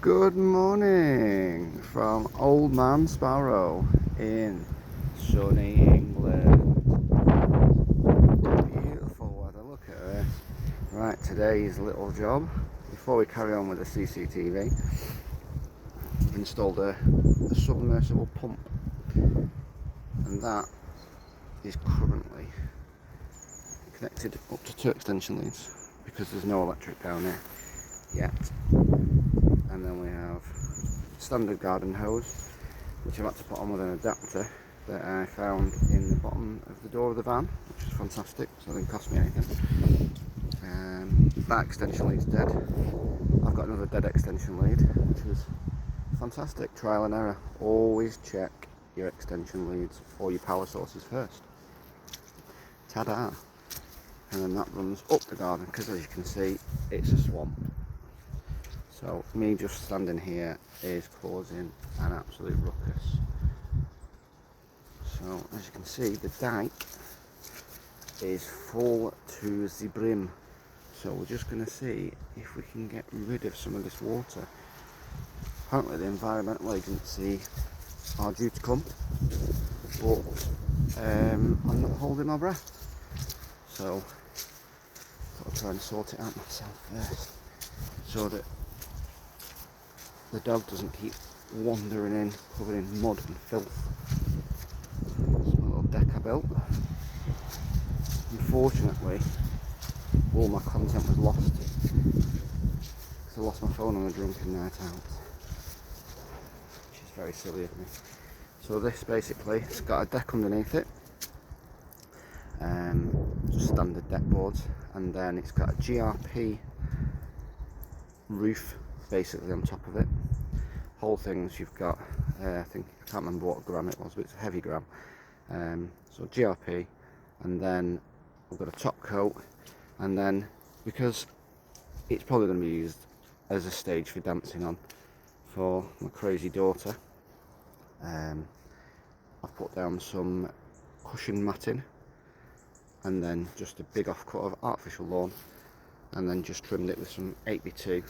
Good morning from Old Man Sparrow in sunny England. Beautiful weather, look at this. Right, today's little job, before we carry on with the CCTV, I've installed a submersible pump, and that is currently connected up to 2 extension leads because there's no electric down here yet. And then we have standard garden hose, which I've had to put on with an adapter that I found in the bottom of the door of the van, which is fantastic, so it didn't cost me anything. That extension lead's dead. I've got another dead extension lead, which is fantastic. Trial and error. Always check your extension leads or your power sources first. Ta-da! And then that runs up the garden, because as you can see, it's a swamp. So me just standing here is causing an absolute ruckus. So as you can see, the dike is full to the brim. So we're just going to see if we can get rid of some of this water. Apparently the environmental agency are due to come, but I'm not holding my breath. So I'll try and sort it out myself first, so that the dog doesn't keep wandering in, covered in mud and filth. It's my little deck I built. Unfortunately, all my content was lost, because I lost my phone on a drunken night out, which is very silly of me. So this basically, it's got a deck underneath it, just standard deck boards, and then it's got a GRP roof basically on top of it. Whole things you've got, I can't remember what gram it was, but it's a heavy gram. So GRP, and then I've got a top coat, and then because it's probably going to be used as a stage for dancing on for my crazy daughter, I've put down some cushion matting, and then just a big off cut of artificial lawn, and then just trimmed it with some 8x2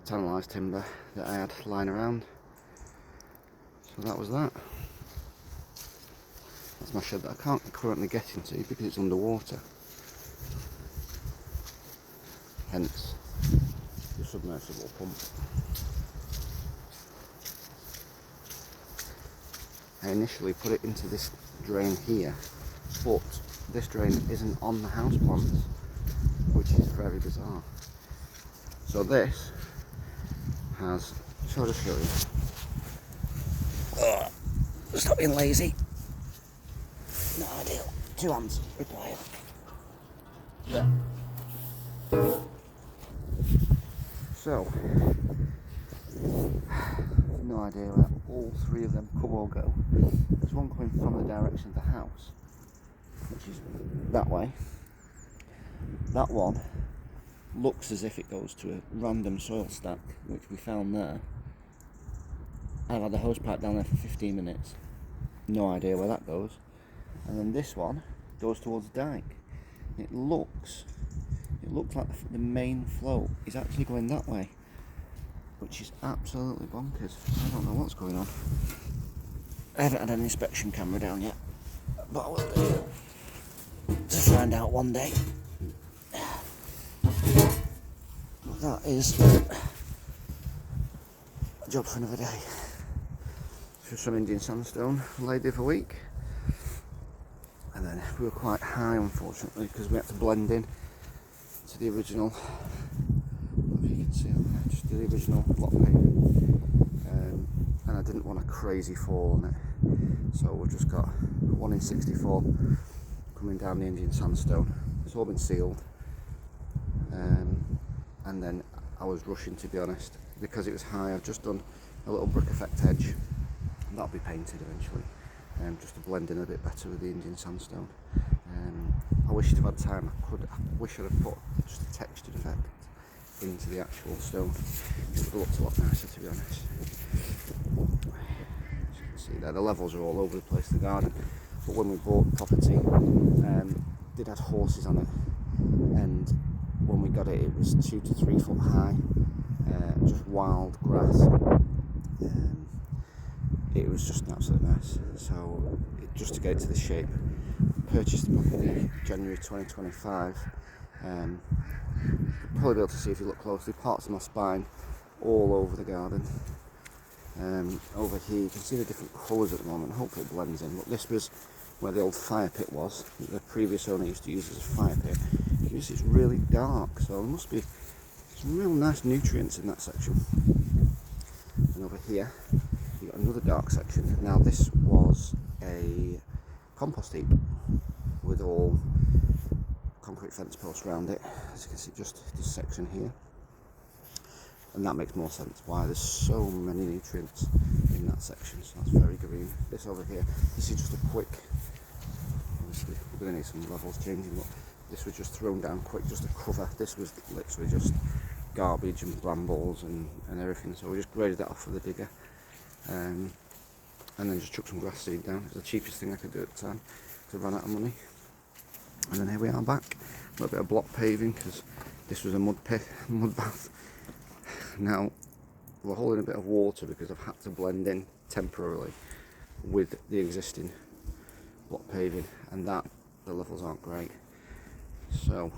tannalised timber that I had lying around. So that was that. That's my shed that I can't currently get into because it's underwater. Hence the submersible pump. I initially put it into this drain here, but this drain isn't on the house plants, which is very bizarre. So this has, shall I just show you? Stop being lazy. Not ideal. 2 hands required. There. So, no idea where all 3 of them come or go. There's one coming from the direction of the house, which is that way. That one looks as if it goes to a random soil stack, which we found there. I've had the hose pipe down there for 15 minutes. No idea where that goes. And then this one goes towards the dike. It looks like the main flow is actually going that way, which is absolutely bonkers. I don't know what's going on. I haven't had an inspection camera down yet, but I will do to find out one day. That is a job for another day. So some Indian sandstone laid the other week, and then we were quite high unfortunately because we had to blend in to the original, if you can see it there, just the original block paving, and I didn't want a crazy fall on it, so we've just got 1 in 64 coming down the Indian sandstone. It's all been sealed. And then I was rushing, to be honest, because it was high. I've just done a little brick effect edge. That'll be painted eventually, just to blend in a bit better with the Indian sandstone. I wish I'd have had time. I wish I'd have put just a textured effect into the actual stone. It would have looked a lot nicer, to be honest. As you can see there, the levels are all over the place, the garden. But when we bought the property, did have horses on it, and when we got it, it was 2 to 3 foot high, wild grass. It was just an absolute mess. So just to get it to the shape, purchased the property January 2025. You'll probably be able to see if you look closely, parts of my spine all over the garden. Over here you can see the different colours at the moment. Hopefully it blends in. But this was where the old fire pit was, that the previous owner used to use as a fire pit. You can see it's really dark, so there must be some real nice nutrients in that section. And over here you've got another dark section. Now this was a compost heap with all concrete fence posts around it. As you can see, just this section here. And that makes more sense why there's so many nutrients in that section. So that's very green. This over here, this is just a quick, obviously we're going to need some levels changing, but this was just thrown down quick just to cover. This was literally just garbage and brambles and everything, so we just graded that off with a digger, and then just chucked some grass seed down. It was the cheapest thing I could do at the time, because I ran out of money. And then here we are back, a little bit of block paving, because this was a mud bath. Now we're holding a bit of water because I've had to blend in temporarily with the existing block paving, and that the levels aren't great, so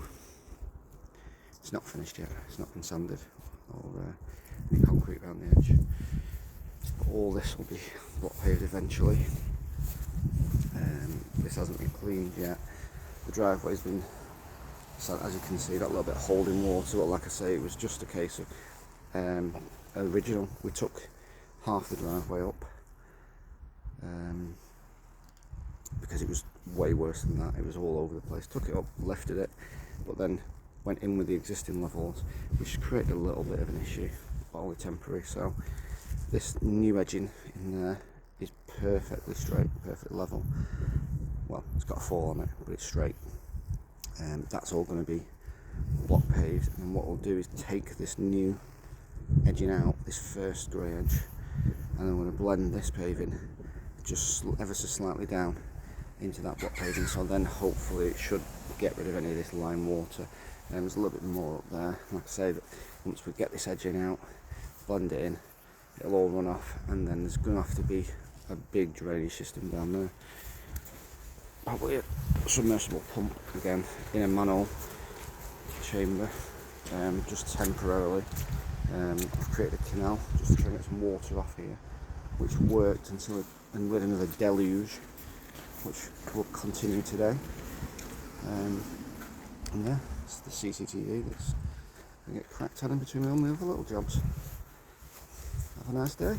it's not finished yet. It's not been sanded or any concrete around the edge. But all this will be block paved eventually. This hasn't been cleaned yet. The driveway's been, so as you can see, that little bit of holding water, but like I say, it was just a case of original. We took half the driveway up because it was way worse than that. It was all over the place. Took it up, lifted it, but then went in with the existing levels, which created a little bit of an issue, but only temporary. So this new edging in there is perfectly straight, perfectly level. Well, it's got a fall on it, but it's straight. That's all going to be block paved, and what we'll do is take this new edging out, this first grey edge, and then we're going to blend this paving just ever so slightly down into that block paving, so then hopefully it should get rid of any of this lime water. There's a little bit more up there. Like I say, that once we get this edging out, blend it in, it'll all run off, and then there's going to have to be a big drainage system down there. Probably a submersible pump again in a manhole chamber, just temporarily. I've created a canal just to try and get some water off here, which worked until we had another deluge, which will continue today. And yeah, it's the CCTV that's going to get cracked on in between all my other little jobs. Have a nice day.